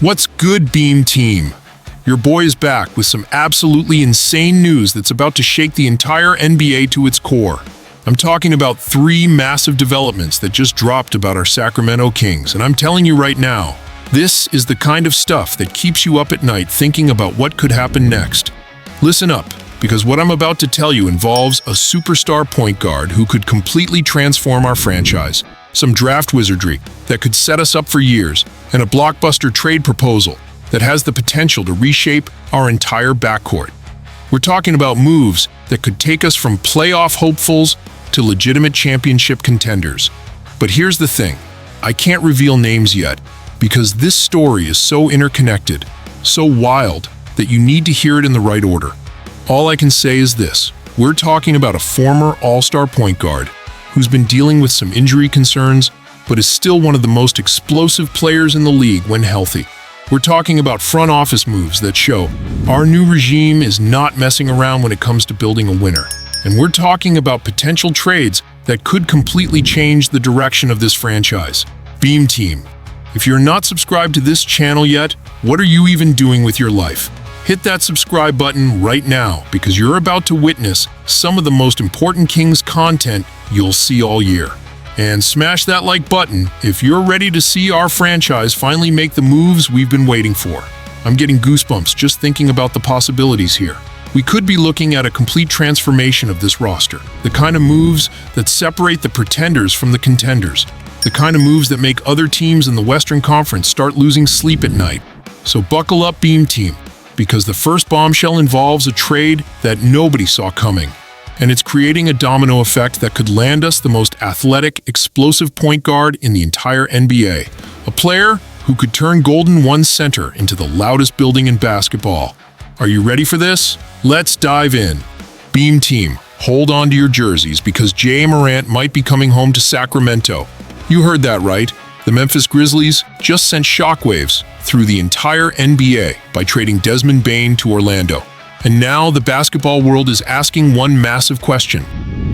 What's good, Beam Team? Your boy is back with some absolutely insane news that's about to shake the entire NBA to its core. I'm talking about 3 massive developments that just dropped about our Sacramento Kings, and I'm telling you right now, this is the kind of stuff that keeps you up at night thinking about what could happen next. Listen up, because what I'm about to tell you involves a superstar point guard who could completely transform our franchise, some draft wizardry that could set us up for years, and a blockbuster trade proposal that has the potential to reshape our entire backcourt. We're talking about moves that could take us from playoff hopefuls to legitimate championship contenders. But here's the thing, I can't reveal names yet, because this story is so interconnected, so wild, that you need to hear it in the right order. All I can say is this, we're talking about a former all-star point guard who's been dealing with some injury concerns, but is still one of the most explosive players in the league when healthy. We're talking about front office moves that show our new regime is not messing around when it comes to building a winner. And we're talking about potential trades that could completely change the direction of this franchise. Beam Team, if you're not subscribed to this channel yet, what are you even doing with your life? Hit that subscribe button right now because you're about to witness some of the most important Kings content you'll see all year. And smash that like button if you're ready to see our franchise finally make the moves we've been waiting for. I'm getting goosebumps just thinking about the possibilities here. We could be looking at a complete transformation of this roster, the kind of moves that separate the pretenders from the contenders, the kind of moves that make other teams in the Western Conference start losing sleep at night. So buckle up, Beam Team, because the first bombshell involves a trade that nobody saw coming. And it's creating a domino effect that could land us the most athletic, explosive point guard in the entire NBA. A player who could turn Golden One Center into the loudest building in basketball. Are you ready for this? Let's dive in. Beam Team, hold on to your jerseys because Morant might be coming home to Sacramento. You heard that right. The Memphis Grizzlies just sent shockwaves through the entire NBA by trading Desmond Bane to Orlando. And now the basketball world is asking one massive question.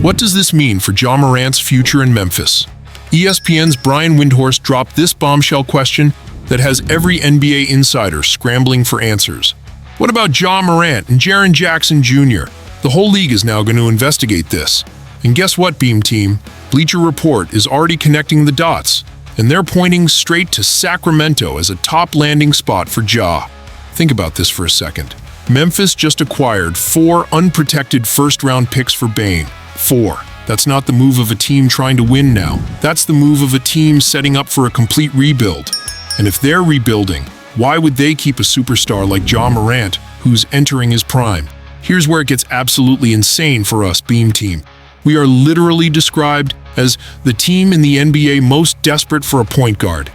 What does this mean for Morant's future in Memphis? ESPN's Brian Windhorst dropped this bombshell question that has every NBA insider scrambling for answers. What about Morant and Jaren Jackson Jr.? The whole league is now going to investigate this. And guess what, Beam Team? Bleacher Report is already connecting the dots, and they're pointing straight to Sacramento as a top landing spot for Ja. Think about this for a second. Memphis just acquired 4 unprotected first-round picks for Bane. 4. That's not the move of a team trying to win now. That's the move of a team setting up for a complete rebuild. And if they're rebuilding, why would they keep a superstar like Morant, who's entering his prime? Here's where it gets absolutely insane for us, Beam Team. We are literally described as the team in the NBA most desperate for a point guard.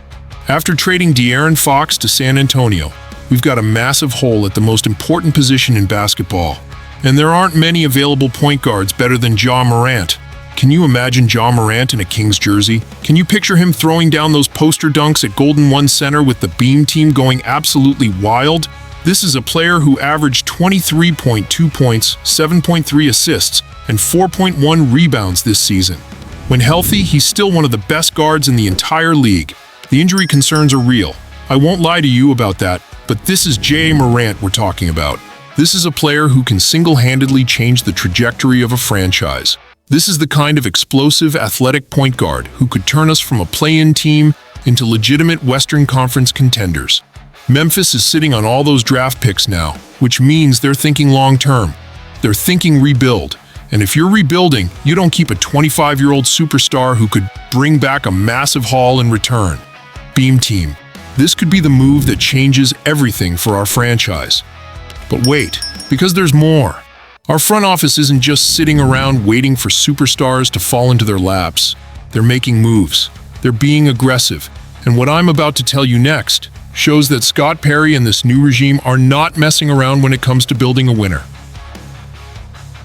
After trading De'Aaron Fox to San Antonio, we've got a massive hole at the most important position in basketball. And there aren't many available point guards better than Morant. Can you imagine Morant in a Kings jersey? Can you picture him throwing down those poster dunks at Golden One Center with the Beam Team going absolutely wild? This is a player who averaged 23.2 points, 7.3 assists, and 4.1 rebounds this season. When healthy, he's still one of the best guards in the entire league. The injury concerns are real. I won't lie to you about that, but this is Morant we're talking about. This is a player who can single-handedly change the trajectory of a franchise. This is the kind of explosive, athletic point guard who could turn us from a play-in team into legitimate Western Conference contenders. Memphis is sitting on all those draft picks now, which means they're thinking long-term. They're thinking rebuild. And if you're rebuilding, you don't keep a 25-year-old superstar who could bring back a massive haul in return. Beam Team, this could be the move that changes everything for our franchise. But wait, because there's more. Our front office isn't just sitting around waiting for superstars to fall into their laps. They're making moves. They're being aggressive. And what I'm about to tell you next shows that Scott Perry and this new regime are not messing around when it comes to building a winner.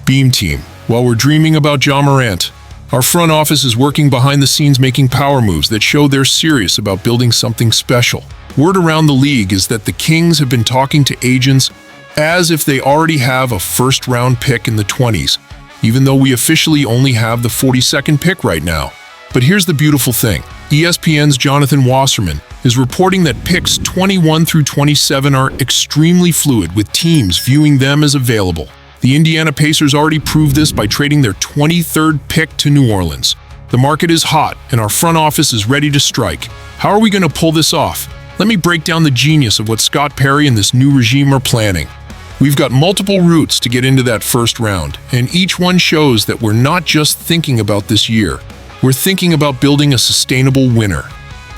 Beam Team, while we're dreaming about Morant, our front office is working behind the scenes making power moves that show they're serious about building something special. Word around the league is that the Kings have been talking to agents as if they already have a first-round pick in the 20s, even though we officially only have the 42nd pick right now. But here's the beautiful thing. ESPN's Jonathan Wasserman is reporting that picks 21 through 27 are extremely fluid, with teams viewing them as available. The Indiana Pacers already proved this by trading their 23rd pick to New Orleans. The market is hot, and our front office is ready to strike. How are we going to pull this off? Let me break down the genius of what Scott Perry and this new regime are planning. We've got multiple routes to get into that first round, and each one shows that we're not just thinking about this year. We're thinking about building a sustainable winner.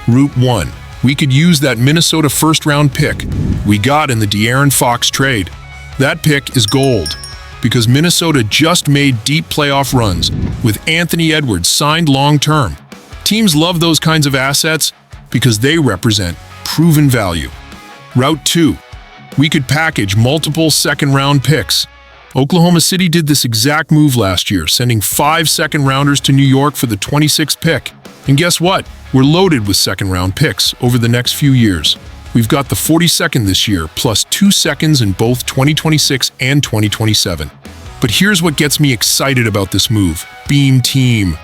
Route 1. We could use that Minnesota first-round pick we got in the De'Aaron Fox trade. That pick is gold, because Minnesota just made deep playoff runs with Anthony Edwards signed long-term. Teams love those kinds of assets because they represent proven value. Route 2. We could package multiple second-round picks. Oklahoma City did this exact move last year, sending 5 second-rounders to New York for the 26th pick. And guess what? We're loaded with second-round picks over the next few years. We've got the 42nd this year, plus 2 seconds in both 2026 and 2027. But here's what gets me excited about this move. Beam Team.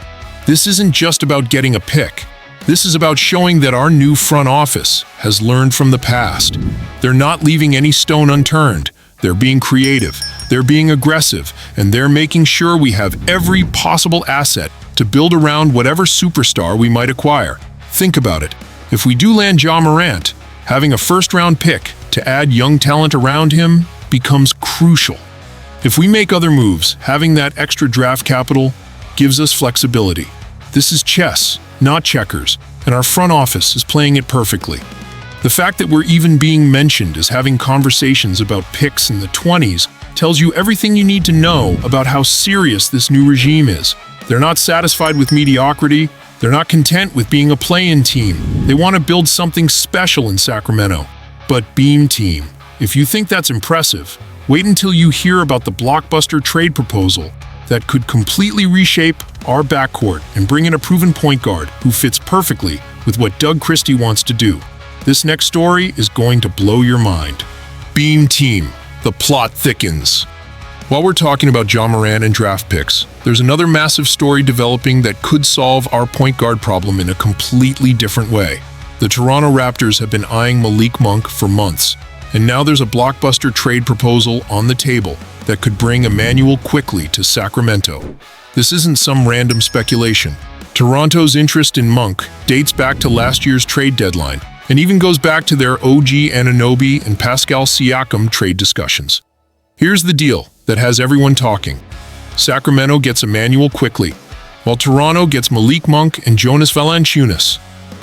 This isn't just about getting a pick. This is about showing that our new front office has learned from the past. They're not leaving any stone unturned. They're being creative, they're being aggressive, and they're making sure we have every possible asset to build around whatever superstar we might acquire. Think about it. If we do land Morant, having a first-round pick to add young talent around him becomes crucial. If we make other moves, having that extra draft capital gives us flexibility. This is chess, not checkers, and our front office is playing it perfectly. The fact that we're even being mentioned as having conversations about picks in the 20s tells you everything you need to know about how serious this new regime is. They're not satisfied with mediocrity. They're not content with being a play-in team. They want to build something special in Sacramento. But Beam Team, if you think that's impressive, wait until you hear about the Blockbuster trade proposal that could completely reshape our backcourt and bring in a proven point guard who fits perfectly with what Doug Christie wants to do. This next story is going to blow your mind. Beam Team, the plot thickens. While we're talking about Morant and draft picks, there's another massive story developing that could solve our point guard problem in a completely different way. The Toronto Raptors have been eyeing Malik Monk for months, and now there's a blockbuster trade proposal on the table that could bring Immanuel Quickley to Sacramento. This isn't some random speculation. Toronto's interest in Monk dates back to last year's trade deadline, and even goes back to their OG Anunoby and Pascal Siakam trade discussions. Here's the deal that has everyone talking. Sacramento gets Immanuel Quickley, while Toronto gets Malik Monk and Jonas Valanciunas.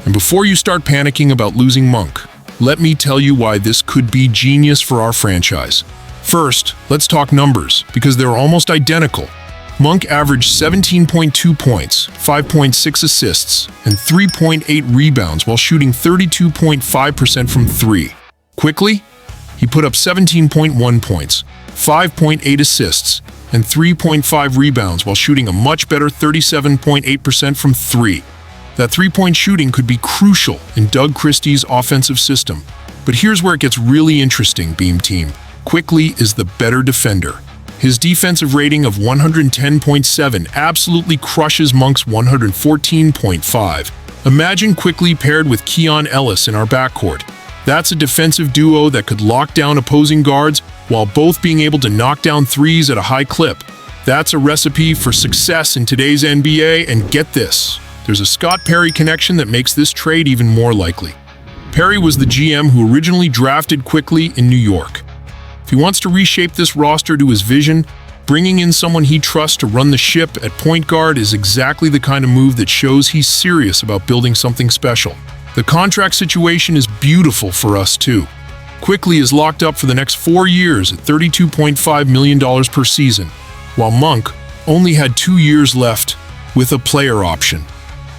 And before you start panicking about losing Monk, let me tell you why this could be genius for our franchise. First, let's talk numbers, because they're almost identical. Monk averaged 17.2 points, 5.6 assists, and 3.8 rebounds while shooting 32.5% from 3. Quickley, he put up 17.1 points, 5.8 assists, and 3.5 rebounds while shooting a much better 37.8% from 3. That three-point shooting could be crucial in Doug Christie's offensive system. But here's where it gets really interesting, Beam Team. Quickley is the better defender. His defensive rating of 110.7 absolutely crushes Monk's 114.5. Imagine Quickley paired with Keon Ellis in our backcourt. That's a defensive duo that could lock down opposing guards while both being able to knock down threes at a high clip. That's a recipe for success in today's NBA, and get this, there's a Scott Perry connection that makes this trade even more likely. Perry was the GM who originally drafted Quickley in New York. If he wants to reshape this roster to his vision, bringing in someone he trusts to run the ship at point guard is exactly the kind of move that shows he's serious about building something special. The contract situation is beautiful for us too. Quickley is locked up for the next 4 years at $32.5 million per season, while Monk only had 2 years left with a player option.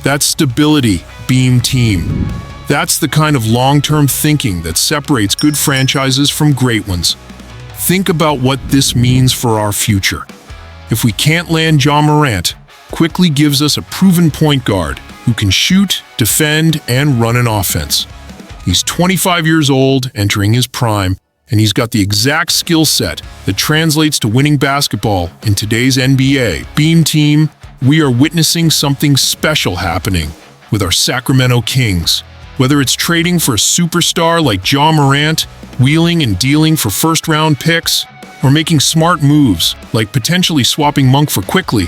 That's stability, Beam Team. That's the kind of long-term thinking that separates good franchises from great ones. Think about what this means for our future. If we can't land Morant, Quickley gives us a proven point guard who can shoot, defend, and run an offense. He's 25 years old, entering his prime, and he's got the exact skill set that translates to winning basketball in today's NBA. Beam Team, we are witnessing something special happening with our Sacramento Kings. Whether it's trading for a superstar like Morant, wheeling and dealing for first-round picks, or making smart moves like potentially swapping Monk for quickly,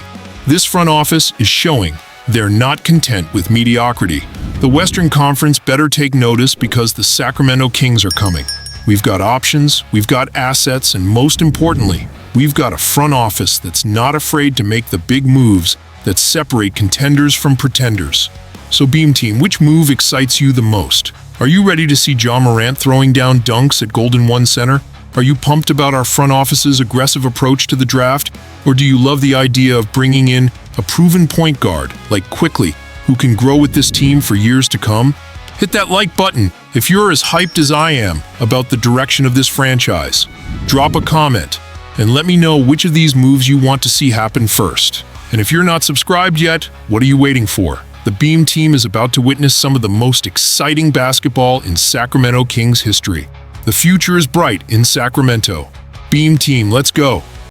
this front office is showing they're not content with mediocrity. The Western Conference better take notice because the Sacramento Kings are coming. We've got options, we've got assets, and most importantly, we've got a front office that's not afraid to make the big moves that separate contenders from pretenders. So Beam Team, which move excites you the most? Are you ready to see Morant throwing down dunks at Golden One Center? Are you pumped about our front office's aggressive approach to the draft? Or do you love the idea of bringing in a proven point guard like Quickly, who can grow with this team for years to come? Hit that like button if you're as hyped as I am about the direction of this franchise. Drop a comment and let me know which of these moves you want to see happen first. And if you're not subscribed yet, what are you waiting for? The Beam Team is about to witness some of the most exciting basketball in Sacramento Kings history. The future is bright in Sacramento. Beam Team, let's go!